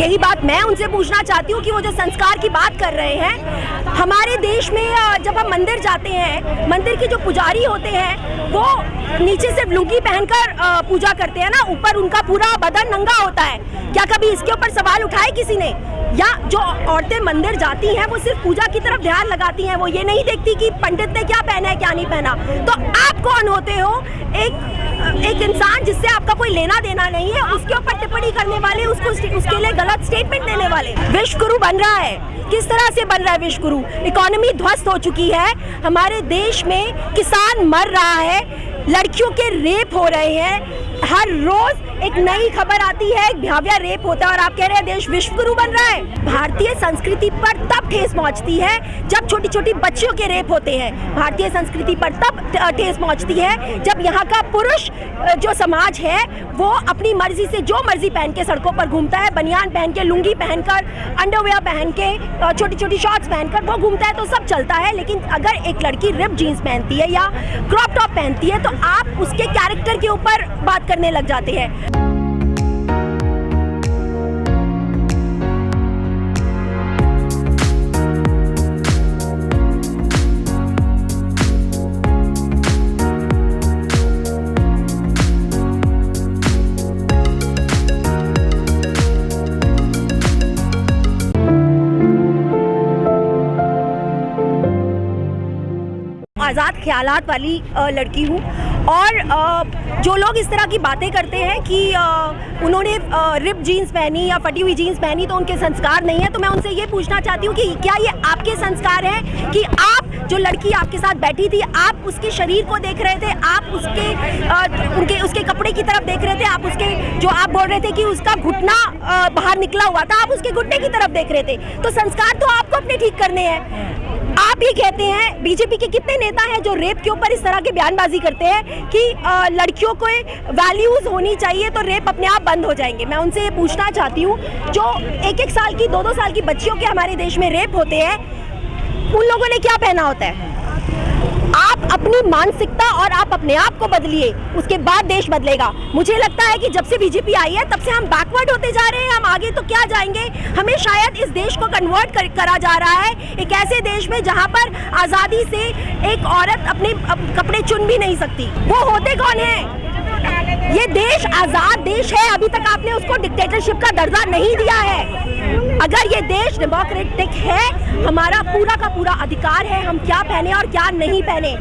यही बात मैं उनसे पूछना चाहती हूँ कि वो जो संस्कार की बात कर रहे हैं, हमारे देश में जब हम मंदिर जाते हैं, मंदिर के जो पुजारी होते हैं वो नीचे सिर्फ लुंगी पहनकर पूजा करते हैं ना, ऊपर उनका पूरा बदन नंगा होता है। क्या कभी इसके ऊपर सवाल उठाए किसी ने? या जो औरतें मंदिर जाती हैं वो सिर्फ पूजा की तरफ ध्यान लगाती हैं, वो ये नहीं देखती कि पंडित ने क्या पहना है क्या नहीं पहना। तो आप कौन होते हो? एक इंसान जिससे आपका कोई लेना देना नहीं है, उसके ऊपर टिप्पणी करने वाले, उसके लिए गलत स्टेटमेंट देने वाले। विश्व गुरु बन रहा है, किस तरह से बन रहा है विश्व गुरु? इकोनॉमी ध्वस्त हो चुकी है, हमारे देश में किसान मर रहा है, लड़कियों के रेप हो रहे हैं, हर रोज एक नई खबर आती है, एक भयावह रेप होता है और आप कह रहे हैं देश विश्व गुरु बन रहा है। भारतीय संस्कृति पर तब ठेस पहुंचती है जब छोटी छोटी बच्चियों के रेप होते हैं। भारतीय संस्कृति पर तब ठेस पहुंचती है जब यहाँ का पुरुष जो समाज है वो अपनी मर्जी से जो मर्जी पहन के सड़कों पर घूमता है, बनियान पहन के, लुंगी पहनकर, अंडरवेयर पहन के, छोटी छोटी शॉर्ट्स पहनकर वो घूमता है तो सब चलता है। लेकिन अगर एक लड़की रिप जीन्स पहनती है या क्रॉप टॉप पहनती है तो आप उसके कैरेक्टर के ऊपर बात करने लग जाते हैं। आज़ाद ख्यालात वाली लड़की हूँ और जो लोग इस तरह की बातें करते हैं कि उन्होंने रिप जीन्स पहनी या फटी हुई जीन्स पहनी तो उनके संस्कार नहीं है, तो मैं उनसे ये पूछना चाहती हूँ कि क्या ये आपके संस्कार हैं कि आप जो लड़की आपके साथ बैठी थी आप उसके शरीर को देख रहे थे, आप उसके कपड़े की तरफ देख रहे थे, आप उसके जो आप बोल रहे थे कि उसका घुटना बाहर निकला हुआ था, आप उसके घुटने की तरफ देख रहे थे। तो संस्कार तो आपको अपने ठीक करने हैं। आप ही कहते हैं, बीजेपी के कितने नेता हैं जो रेप के ऊपर इस तरह की बयानबाजी करते हैं कि लड़कियों को वैल्यूज होनी चाहिए तो रेप अपने आप बंद हो जाएंगे। मैं उनसे ये पूछना चाहती हूँ जो 1-1 साल की 2-2 साल की बच्चियों के हमारे देश में रेप होते हैं, उन लोगों ने क्या पहना होता है? आप अपनी मानसिकता और आप अपने आप को बदलिए, उसके बाद देश बदलेगा। मुझे लगता है कि जब से बीजेपी आई है तब से हम बैकवर्ड होते जा रहे हैं, हम आगे तो क्या जाएंगे। हमें शायद इस देश को कन्वर्ट करा जा रहा है एक ऐसे देश में जहां पर आज़ादी से एक औरत अपने कपड़े चुन भी नहीं सकती। वो होते कौन है? ये देश आज़ाद देश है, अभी तक आपने उसको डिक्टेटरशिप का दर्जा नहीं दिया है। अगर ये देश डेमोक्रेटिक है, हमारा पूरा का पूरा अधिकार है हम क्या पहने और क्या नहीं पहने।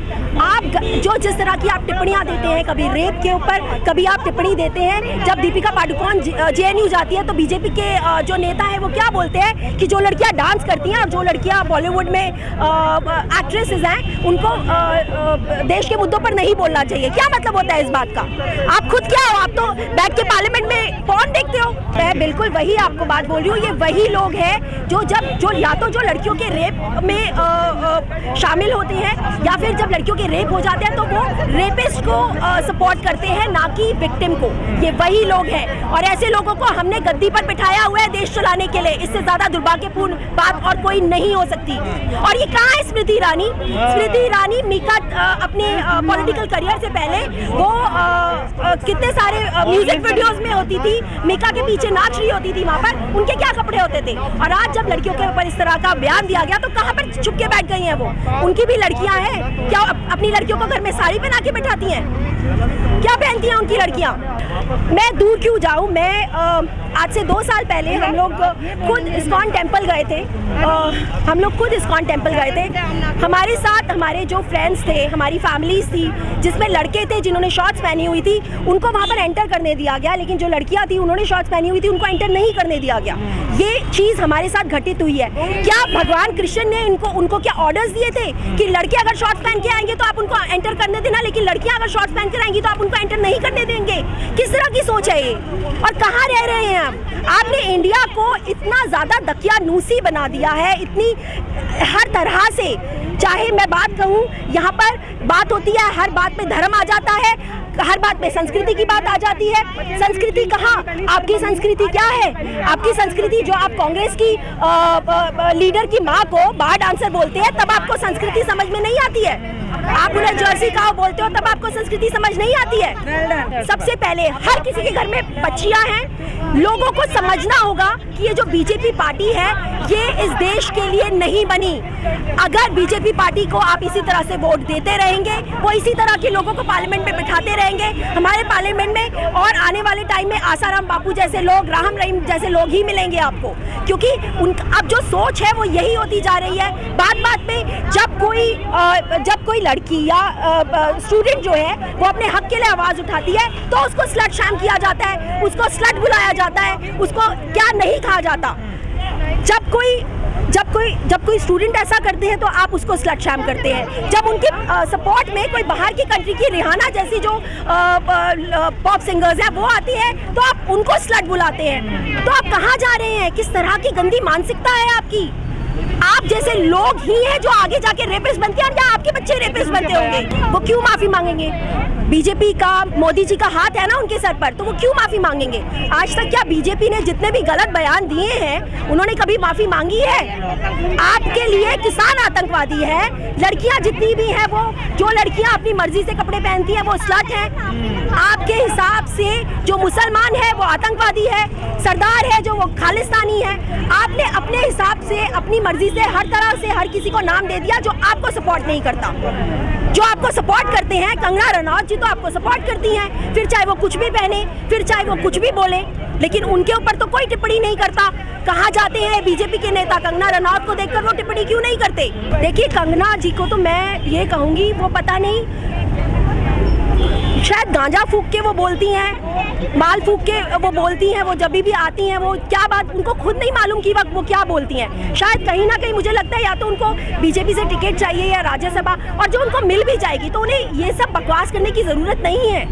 आप जो जिस तरह की आप टिप्पणियां देते हैं, कभी रेप के ऊपर, कभी आप टिप्पणी देते हैं। जब दीपिका पादुकोण जेएनयू जाती है तो बीजेपी के जो नेता है वो क्या बोलते हैं कि जो लड़कियां डांस करती हैं और जो लड़कियां बॉलीवुड में एक्ट्रेसेस हैं उनको देश के मुद्दों पर नहीं बोलना चाहिए। क्या मतलब होता है इस बात का? आप खुद क्या हो? आप तो बैठ के पार्लियामेंट में पॉर्न देखते हो। मैं बिल्कुल वही आपको बात बोल रही हूँ, ये वही लोग हैं जो या तो जो लड़कियों के रेप में शामिल होते हैं या फिर जब लड़कियों के रेप हो जाते हैं तो वो रेपिस्ट को सपोर्ट करते हैं, ना कि विक्टिम को। ये वही लोग हैं और ऐसे लोगों को हमने गद्दी पर बिठाया हुआ है देश चलाने के लिए। इससे ज्यादा दुर्भाग्यपूर्ण बात और कोई नहीं हो सकती। और ये कहाँ है स्मृति ईरानी? स्मृति ईरानी मीका अपने पॉलिटिकल करियर से पहले वो कितने सारे म्यूजिक वीडियोस में होती थी, मीका के पीछे नाच रही होती थी, वहाँ पर उनके क्या कपड़े होते थे। और आज जब लड़कियों के ऊपर इस तरह का बयान दिया गया तो कहाँ पर छुप के बैठ गई हैं वो? उनकी भी लड़कियां हैं, क्या अपनी लड़कियों को घर में साड़ी पहना के बैठाती हैं? क्या पहनती हैं उनकी लड़कियां? मैं दूर क्यों जाऊं, मैं आज से 2 साल पहले हम लोग खुद इस्कॉन टेम्पल गए थे। हमारे साथ हमारे जो फ्रेंड्स थे, हमारी फैमिलीज थी जिसमें लड़के थे जिन्होंने शॉर्ट्स पहनी हुई थी, उनको वहाँ पर एंटर करने दिया गया, लेकिन जो लड़कियाँ थी उन्होंने शॉर्ट्स पहनी हुई थी, उनको एंटर नहीं करने दिया गया। ये चीज़ हमारे साथ घटित हुई है। क्या भगवान कृष्ण ने उनको क्या ऑर्डर्स दिए थे कि लड़के अगर शॉर्ट्स पहन के आएंगे तो आप उनको एंटर करने देना, लेकिन लड़कियां अगर शॉर्ट्स पहन कर आएंगी तो आप उनको एंटर नहीं करने देंगे? किस तरह की सोच है ये? और कहाँ रह रहे हैं हम? आपने इंडिया को इतना ज़्यादा दकियानूसी बना दिया है, इतनी हर तरह से। चाहे मैं बात कहूँ, यहाँ पर बात होती है, हर बात में धर्म आ जाता है, हर बात में संस्कृति की बात आ जाती है। संस्कृति कहाँ? आपकी संस्कृति क्या है? आपकी संस्कृति जो आप कांग्रेस की लीडर की माँ को बार डांसर बोलते हैं, तब आपको संस्कृति समझ में नहीं आती है। आप उन्हें जर्सी काऊ बोलते हो तब आपको संस्कृति समझ नहीं आती है। सबसे पहले हर किसी के घर में बच्चियां हैं, लोगों को समझना होगा कि ये जो बीजेपी पार्टी है ये इस देश के लिए नहीं बनी। अगर बीजेपी पार्टी को आप इसी तरह से वोट देते रहेंगे, वो इसी तरह के लोगों को पार्लियामेंट में बिठाते रहेंगे, हमारे पार्लियामेंट में और आने वाले टाइम में आसाराम बापू जैसे लोग, राम रहीम जैसे लोग ही मिलेंगे आपको, क्योंकि उनका अब जो सोच है वो यही होती जा रही है। बात बात में जब कोई लड़की या स्टूडेंट जो है वो अपने हक के लिए आवाज उठाती है तो उसको स्लट शैम किया जाता है, उसको स्लट बुलाया जाता है, उसको क्या नहीं कहा जाता। जब कोई स्टूडेंट ऐसा करते हैं तो आप उसको स्लट शैम करते हैं। जब उनके सपोर्ट में कोई बाहर की कंट्री की रिहाना जैसी जो पॉप सिंगर्स हैं वो आती है तो आप उनको स्लट बुलाते हैं। तो आप कहाँ जा रहे हैं? किस तरह की गंदी मानसिकता है आपकी? आप जैसे लोग ही हैं जो आगे जाके रेपिस्ट बनते हैं, या आपके बच्चे रेपिस्ट बनते होंगे। वो क्यों माफी मांगेंगे? बीजेपी का, मोदी जी का हाथ है ना उनके सर पर, तो वो क्यों माफी मांगेंगे? आज तक क्या बीजेपी ने जितने भी गलत बयान दिए हैं उन्होंने कभी माफी मांगी है? आपके लिए किसान आतंकवादी है, लड़कियां जितनी भी हैं वो, जो लड़कियां अपनी मर्जी से कपड़े पहनती हैं वो स्लट हैं। आपके हिसाब से जो मुसलमान है वो आतंकवादी है, सरदार है जो वो खालिस्तानी है। आपने अपने हिसाब से, अपनी मर्जी से हर तरह से हर किसी को नाम दे दिया जो आपको सपोर्ट नहीं करता। जो आपको सपोर्ट करते हैं, कंगना रनौत जी तो आपको सपोर्ट करती हैं, फिर चाहे वो कुछ भी पहने, फिर चाहे वो कुछ भी बोले, लेकिन उनके ऊपर तो कोई टिप्पणी नहीं करता। कहाँ जाते हैं बीजेपी के नेता? कंगना रनौत को देखकर वो टिप्पणी क्यों नहीं करते? देखिए, कंगना जी को तो मैं ये कहूँगी, वो पता नहीं, शायद गांजा फूक के वो बोलती हैं, माल फूक के वो बोलती हैं, वो जब भी आती हैं वो क्या बात उनको खुद नहीं मालूम कि वो क्या बोलती हैं। शायद कहीं ना कहीं मुझे लगता है या तो उनको बीजेपी से टिकट चाहिए या राज्यसभा, और जो उनको मिल भी जाएगी तो उन्हें ये सब बकवास करने की ज़रूरत नहीं है।